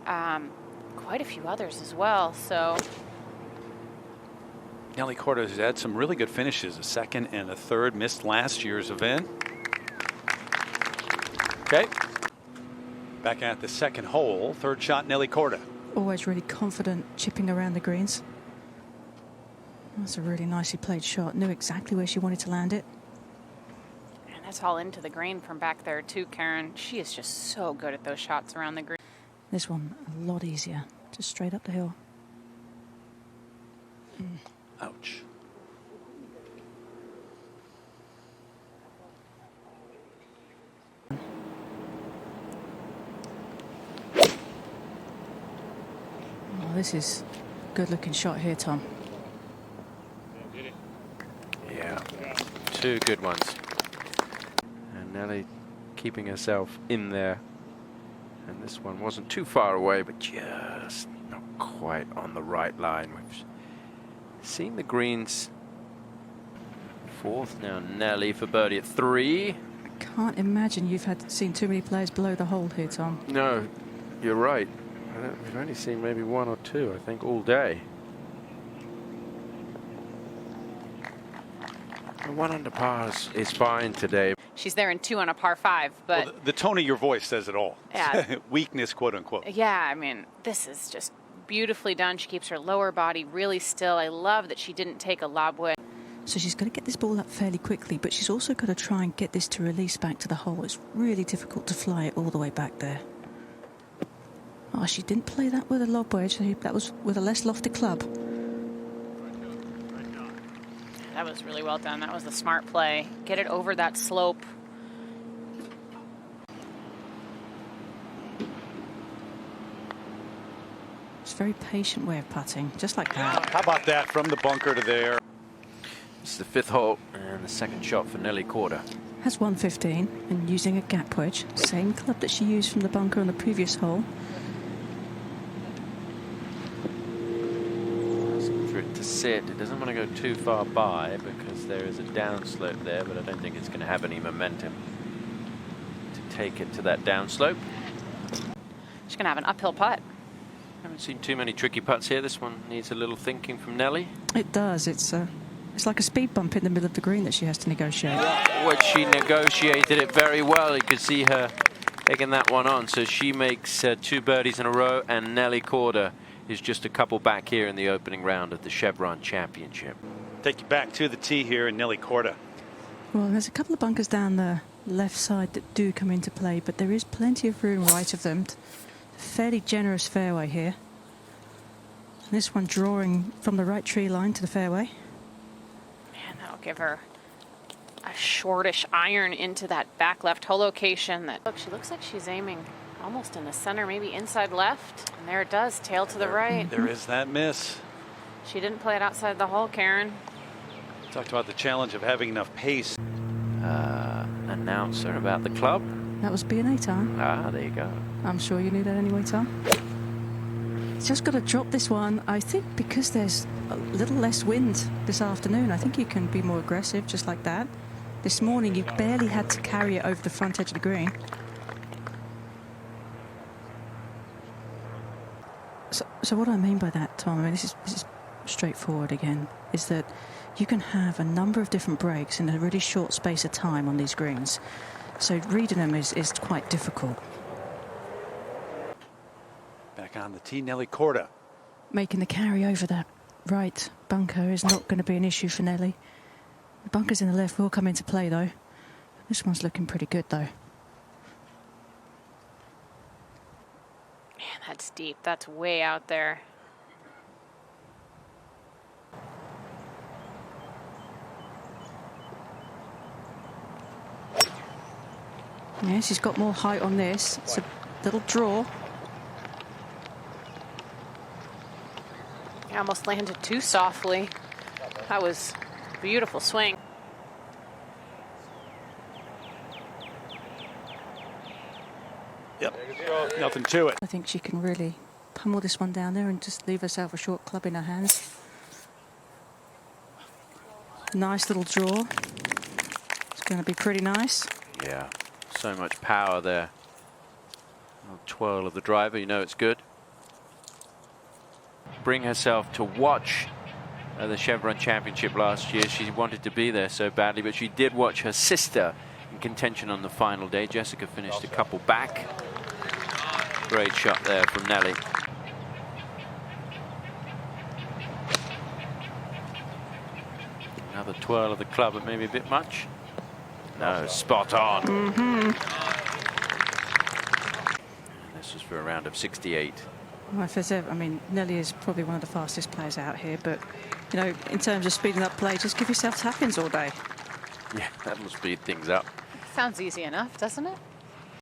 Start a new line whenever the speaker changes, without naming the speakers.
quite a few others as well. So
Nelly Korda has had some really good finishes, a second and a third, missed last year's event. Okay, back at the second hole, third shot, Nelly Korda.
Always really confident chipping around the greens. That's a really nicely played shot. Knew exactly where she wanted to land it.
And that's all into the green from back there too, Karen. She is just so good at those shots around the green.
This one a lot easier, just straight up the hill.
Ouch.
Oh, this is a good looking shot here, Tom.
Yeah, two good ones. And Nelly keeping herself in there. And this one wasn't too far away, but just not quite on the right line. We've seen the greens. Fourth now, Nelly for birdie at 3.
I can't imagine you've seen too many players below the hole here, Tom.
No, you're right. We've only seen maybe 1 or 2, I think, all day. The 1 under par is fine today.
She's there in 2 on a par 5, but
Well, the tone of your voice says it all.
Yeah.
Weakness, quote unquote.
yeah, I mean, this is just beautifully done. She keeps her lower body really still. I love that she didn't take a lob wedge.
So she's got to get this ball up fairly quickly, but she's also got to try and get this to release back to the hole. It's really difficult to fly it all the way back there. Oh, she didn't play that with a lob wedge. That was with a less lofted club.
That was really well done. That was the smart play. Get it over that slope.
It's a very patient way of putting, just like that.
How about that from the bunker to there?
This is the 5th hole and the second shot for Nelly Korda.
Has 115 and using a gap wedge, same club that she used from the bunker on the previous hole.
For it to sit, it doesn't want to go too far by because there is a downslope there, but I don't think it's going to have any momentum to take it to that downslope.
She's going to have an uphill putt.
Haven't seen too many tricky putts here. This one needs a little thinking from Nelly.
It does. It's like a speed bump in the middle of the green that she has to negotiate.
Which she negotiated it very well. You could see her taking that one on. So she makes 2 birdies in a row, and Nelly Korda is just a couple back here in the opening round of the Chevron Championship.
Take you back to the tee here in Nelly Korda.
Well, there's a couple of bunkers down the left side that do come into play, but there is plenty of room right of them. Fairly generous fairway here. This one drawing from the right tree line to the fairway.
Man, that'll give her a shortish iron into that back left hole location. Look, she looks like she's aiming almost in the center, maybe inside left. And there it does, tail to the right.
There is that miss.
She didn't play it outside the hole, Karen.
Talked about the challenge of having enough pace.
Announcer about the club.
That was B&A time.
Ah, there you go.
I'm sure you knew that anyway, Tom. It's just got to drop this one. I think because there's a little less wind this afternoon, I think you can be more aggressive just like that. This morning you barely had to carry it over the front edge of the green. So what I mean by that, Tom, I mean, this is straightforward again, is that you can have a number of different breaks in a really short space of time on these greens. So reading them is quite difficult.
Back on the tee, Nelly Korda.
Making the carry over that right bunker is not going to be an issue for Nelly. The bunkers in the left will come into play, though. This one's looking pretty good, though.
Man, that's deep. That's way out there.
Yeah, she's got more height on this. It's a little draw.
I almost landed too softly. That was a beautiful swing.
Yep, nothing to it.
I think she can really pummel this one down there and just leave herself a short club in her hands. Nice little draw. It's going to be pretty nice.
Yeah, so much power there. A twirl of the driver, you know it's good. bring herself to watch the Chevron Championship last year. She wanted to be there so badly, but she did watch her sister in contention on the final day. Jessica finished a couple back. Great shot there from Nelly. Another twirl of the club, but maybe a bit much. No, spot on. This was for a round of 68.
Well, if there's ever, I mean, Nelly is probably one of the fastest players out here, but, you know, in terms of speeding up play, just give yourself tap-ins all day.
Yeah, that'll speed things up.
Sounds easy enough, doesn't it?